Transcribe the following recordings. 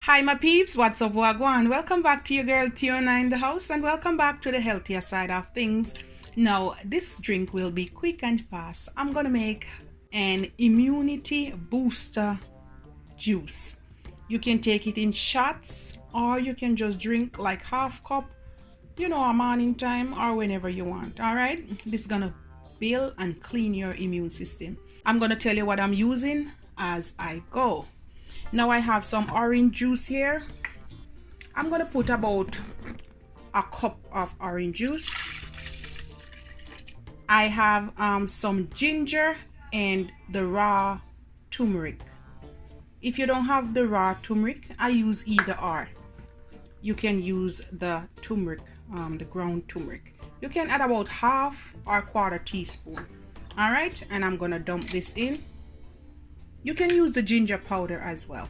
Hi my peeps, what's up, wagwan? Welcome back to your girl Tiona in the house, and welcome back to the healthier side of things. Now this drink will be quick and fast. I'm gonna make an immunity booster juice. You can take it in shots, or you can just drink like half cup, a morning time or whenever you want. All right, this is gonna build and clean your immune system. I'm gonna tell you what I'm using as I go. Now I have some orange juice here. I'm gonna put about a cup of orange juice. I have some ginger and the raw turmeric. If you don't have the raw turmeric, I use either or. You can use the turmeric, the ground turmeric. You can add about half or quarter teaspoon. All right, and I'm gonna dump this in. You can use the ginger powder as well.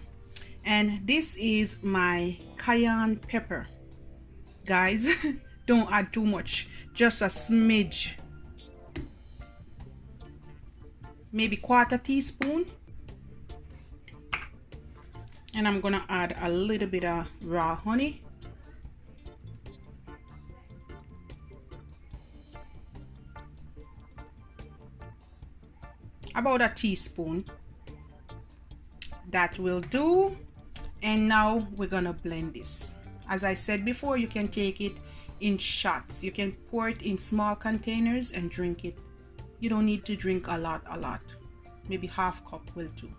And this is my cayenne pepper. Guys, don't add too much, just a smidge. Maybe quarter teaspoon. And I'm gonna add a little bit of raw honey. About a teaspoon. That will do. And now we're gonna blend this. As I said before, you can take it in shots. You can pour it in small containers and drink it. You don't need to drink a lot. Maybe half cup will do.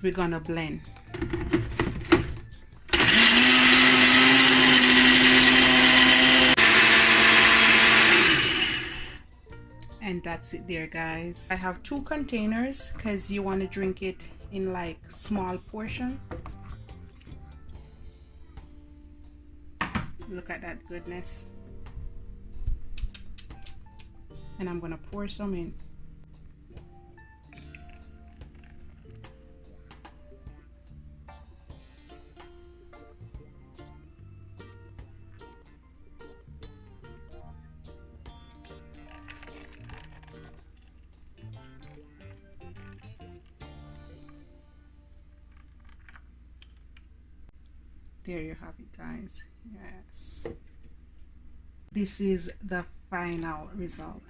We're gonna blend. And that's it there, guys. I have 2 containers because you want to drink it in like small portion. Look at that goodness. And I'm gonna pour some in. There you have it, guys. Yes, this is the final result.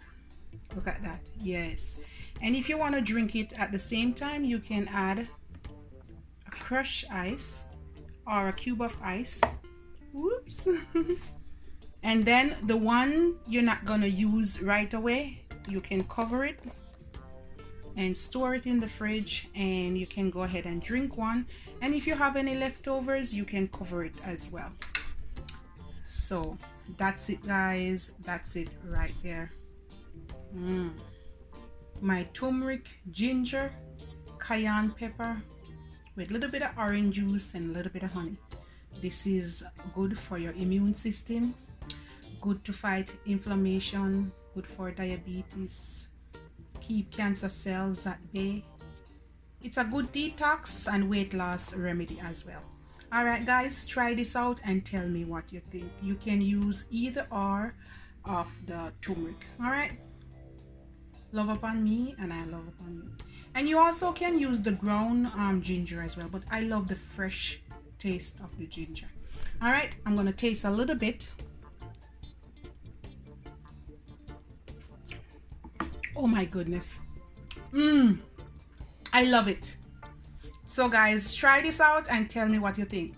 Look at that. Yes, and if you want to drink it at the same time, you can add a crushed ice or a cube of ice. Whoops. And then the one you're not gonna use right away, you can cover it and store it in the fridge, and you can go ahead and drink one. And if you have any leftovers, you can cover it as well. So that's it, guys. That's it right there. My turmeric, ginger, cayenne pepper with a little bit of orange juice and a little bit of honey. This is good for your immune system, good to fight inflammation, good for diabetes, keep cancer cells at bay. It's a good detox and weight loss remedy as well. All right, guys, try this out and tell me what you think. You can use either or of the turmeric. All right, love upon me and I love upon you. And you also can use the ground ginger as well, but I love the fresh taste of the ginger. All right, I'm gonna taste a little bit. Oh my goodness. I love it. So guys, try this out and tell me what you think.